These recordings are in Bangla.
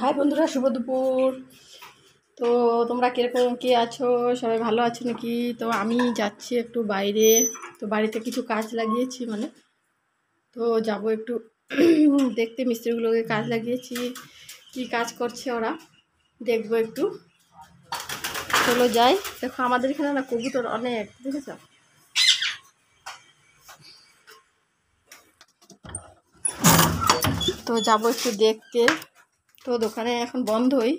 হাই বন্ধুরা, শুভ দুপুর। তো তোমরা কীরকম কে আছো? সবাই ভালো আছো নাকি? তো আমি যাচ্ছি একটু বাইরে। তো বাড়িতে কিছু কাজ লাগিয়েছি, তো যাব একটু দেখতে মিস্ত্রিগুলোকে কাজ লাগিয়েছি, কি কাজ করছে ওরা, দেখবো একটু। চলো যাই। দেখো আমাদের এখানে না কবুতর অনেক, দেখেছো? তো যাব একটু দেখতে। তো দোকানে এখন বন্ধই।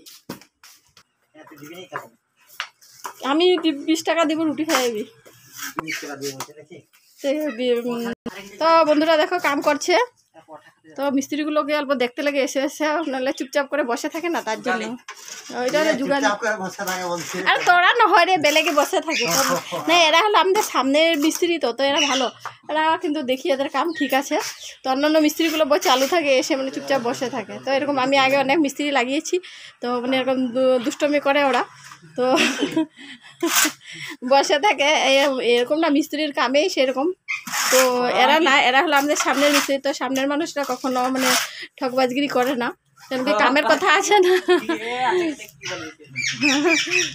আমি 20 টাকা দেবো, রুটি খাইবি। তো বন্ধুরা দেখো কাম করছে। তো মিস্ত্রিগুলোকে অল্প দেখতে লাগে, এসে এসে নাহলে চুপচাপ করে বসে থাকে না, তার জন্য ওইটা যুগান। আর তোরা না হয় রে, বেলেগে বসে থাকে না, এরা হলো আমাদের সামনের মিস্ত্রি। তো তো এরা ভালো, এরা কিন্তু দেখি এদের কাম ঠিক আছে। তো অন্যান্য মিস্ত্রিগুলো চালু থাকে, এসে চুপচাপ বসে থাকে। তো এরকম আমি আগে অনেক মিস্ত্রি লাগিয়েছি, তো এরকম দুষ্টমি করে ওরা, তো বসে থাকে। এরকম না, মিস্ত্রির কামেই সেরকম। তো এরা না, এরা হলো আমাদের সামনের মিস্ত্রি। তো সামনের মানুষরা কখনো ঠকবাজগিরি করে না, কেন কামের কথা আছে না।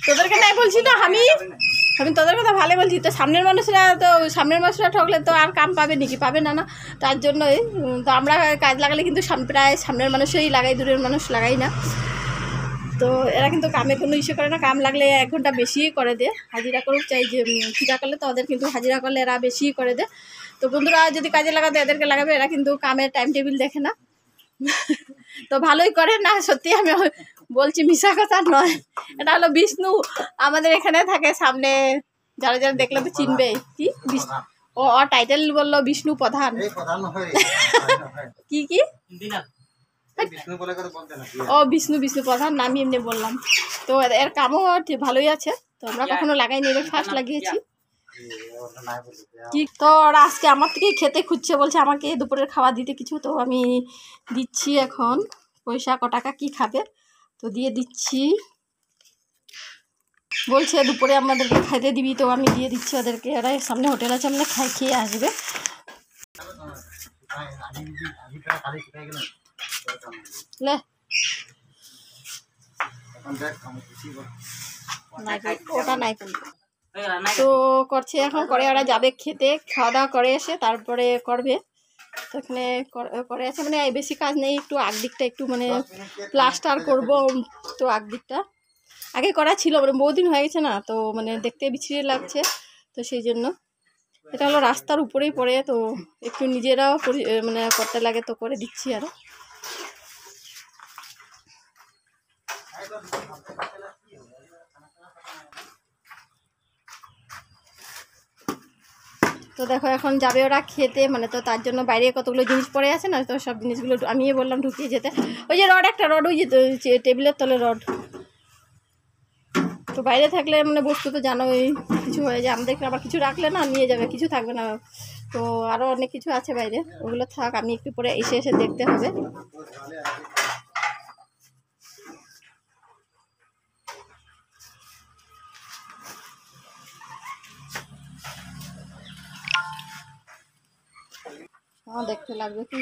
তোদেরকে নাই বলছি না, আমি তোদের কথা ভালো বলছি। তো সামনের মানুষরা ঠকলে তো আর কাম পাবে নাকি? পাবে না, না। তার জন্যই তো আমরা কাজ লাগালে কিন্তু প্রায় সামনের মানুষই লাগাই, দূরের মানুষ লাগাই না। তো এরা কিন্তু কামে কোনো ইস্যু করে না, কাম লাগলে 1 ঘন্টা বেশিই করে দেয়। হাজিরা করুক চাই, যে ঠিকা করলে তো ওদের কিন্তু হাজিরা করলে এরা বেশিই করে দেয়। তো বন্ধুরা যদি কাজে লাগাতে এদেরকে লাগাবে, এরা কিন্তু কামের টাইম টেবিল দেখে না। তো ভালোই করে না, সত্যি আমি বলছি, মিশা কথা নয়। এটা হলো বিষ্ণু, আমাদের এখানে থাকে সামনে। যারা যারা দেখলে তো চিনবে। কি ও টাইটেল বললো বিষ্ণু প্রধান। কি কি ও বিষ্ণু প্রধান, নামই এমনি বললাম। তো এর কামও ভালোই আছে। তো আমরা কখনো লাগাইনি, এবার ফার্স্ট লাগিয়েছি। কি তো ওরা আজকে আমার থেকেই খেতে খুঁজছে, বলছে আমাকে দুপুরের খাওয়া দিতে কিছু। তো আমি দিচ্ছি এখন। পয়সা ক টাকা কি খাবে, তো দিয়ে দিচ্ছি। বলছে দুপুরে আমাদেরকে খাইতে দিবি, তো আমি দিয়ে দিচ্ছি ওদেরকে। এরা সামনে হোটেল আছে, আমরা খেয়ে আসবে। ওটা নাই তো করছে এখন, করে ওরা যাবে খেতে, খাওয়া দাওয়া করে এসে তারপরে করবে। তো এখানে করে আছে, বেশি কাজ নেই, একটু আগ দিকটা একটু প্লাস্টার করব। তো আগ দিকটা আগে করা ছিল, বহুদিন হয়ে গেছে না, তো দেখতে বিচ্ছিরি লাগছে। তো সেই জন্য এটা হলো রাস্তার উপরেই পড়ে, তো একটু নিজেরাও করতে লাগে, তো করে দিচ্ছি আরো। তো দেখো এখন যাবে ওরা খেতে, তো তার জন্য বাইরে কতগুলো জিনিস পড়ে আছে না, তো সব জিনিসগুলো আমি বললাম ঢুকিয়ে যেতে। ওই যে একটা রড, ওই যে টেবিলের তলে রড। তো বাইরে থাকলে বস্তু তো জানোই কিছু হয়ে যায়, আমাদের আবার কিছু রাখলে না নিয়ে যাবে, কিছু থাকবে না। তো আরও অনেক কিছু আছে বাইরে, ওগুলো থাক, আমি একটু পরে এসে এসে দেখতে হবে। দেখতে লাগবে কি।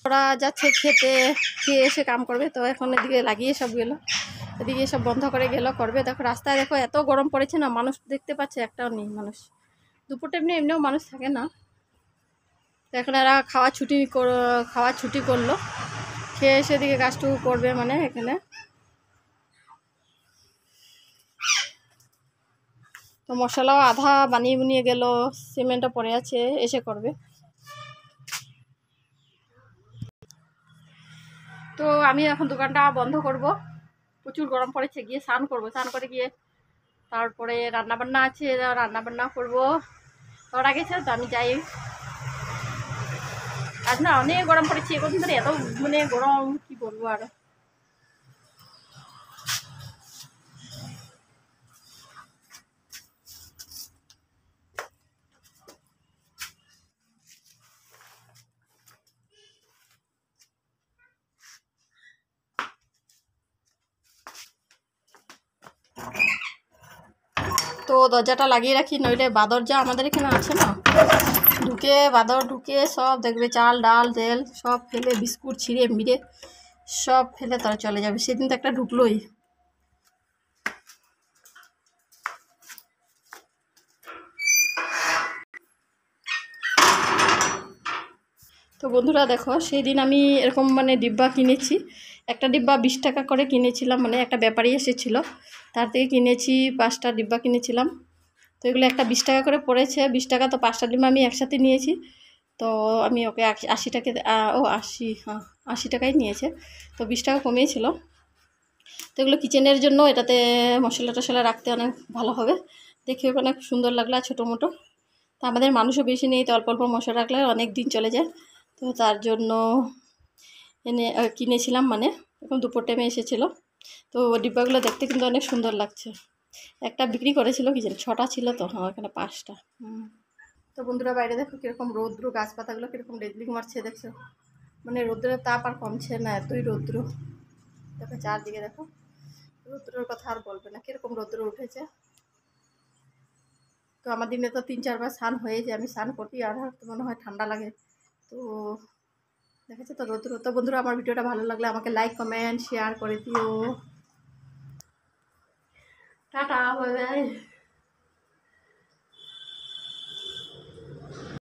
ওরা যাচ্ছে খেতে, খেয়ে এসে কাম করবে। তো এখন এদিকে লাগিয়ে সব গেল, এদিকে সব বন্ধ করে গেল করবে। দেখো রাস্তায় দেখো এত গরম পড়েছে না, মানুষ দেখতে পাচ্ছে একটাও নেই মানুষ। দুপুরটা এমনিও মানুষ থাকে না। তো এখন এরা খাওয়া ছুটি করলো, খেয়ে এসে দিকে কাজটুকু করবে এখানে। তো মশলাও আধা বানিয়ে গেল, সিমেন্টও পড়ে আছে, এসে করবে। তো আমি এখন দোকানটা বন্ধ করব, প্রচুর গরম পড়েছে। গিয়ে স্নান করবো, স্নান করে গিয়ে তারপরে রান্নাবান্না আছে, রান্নাবান্না করবো। ওরা গেছে, তো আমি যাই। আজ না অনেক গরম পড়েছে, এখন ধরে এত গরম কি বলবো আর। তো দরজাটা লাগিয়ে রাখি, নইলে বাদর যা আমাদের এখানে আছে না, বাদর ঢুকে সব দেখবে চাল ডাল তেল সব ফেলে, বিস্কুট ছিঁড়ে মিড়ে সব ফেলে তারা চলে যাবে। সেদিন তো একটা ঢুকলোই। তো বন্ধুরা দেখো, সেই দিন আমি এরকম মানে ডিব্বা কিনেছি, একটা ডিব্বা 20 টাকা করে কিনেছিলাম, মানে একটা ব্যাপারী এসেছিলো তার থেকে কিনেছি, 5টা ডিব্বা কিনেছিলাম। তো এগুলো একটা 20 টাকা করে পড়েছে, 20 টাকা তো 5টা ডিব্বা আমি একসাথে নিয়েছি। তো আমি ওকে 80 টাকা 80, হ্যাঁ 80 টাকাই নিয়েছে, তো 20 টাকা কমিয়েছিল। তো এগুলো কিচেনের জন্য, এটাতে মশলা টশলা রাখতে অনেক ভালো হবে, দেখে অনেক সুন্দর লাগলো, ছোটো মোটো। তো আমাদের মানুষও বেশি নেই, তো অল্প অল্প মশলা রাখলে অনেক দিন চলে যায়। তো তার জন্য কিনেছিলাম, মানে এখন দুপুর টাইমে এসেছিলো। তো ডিব্বাগুলো দেখতে কিন্তু অনেক সুন্দর লাগছে। একটা বিক্রি করেছিল কি জানি, 6টা ছিল, তো হ্যাঁ এখানে 5টা। তো বন্ধুরা বাইরে দেখো কীরকম রৌদ্র, গাছপাতাগুলো কীরকম ডেজলিং মারছে দেখছো, মানে রৌদ্রের তাপ আর কমছে না, এতই রৌদ্র। দেখো চারদিকে দেখো, রৌদ্রের কথা আর বলবে না, কীরকম রৌদ্র উঠেছে। তো আমার দিনে তো 3-4 বার স্নান হয়ে যায়, আমি স্নান করতেই আর মনে হয় ঠান্ডা লাগে। তো দেখেছো তো রৌদ্র। তো বন্ধুরা আমার ভিডিওটা ভালো লাগলে আমাকে লাইক কমেন্ট শেয়ার করে দিও। Tata, bye bye.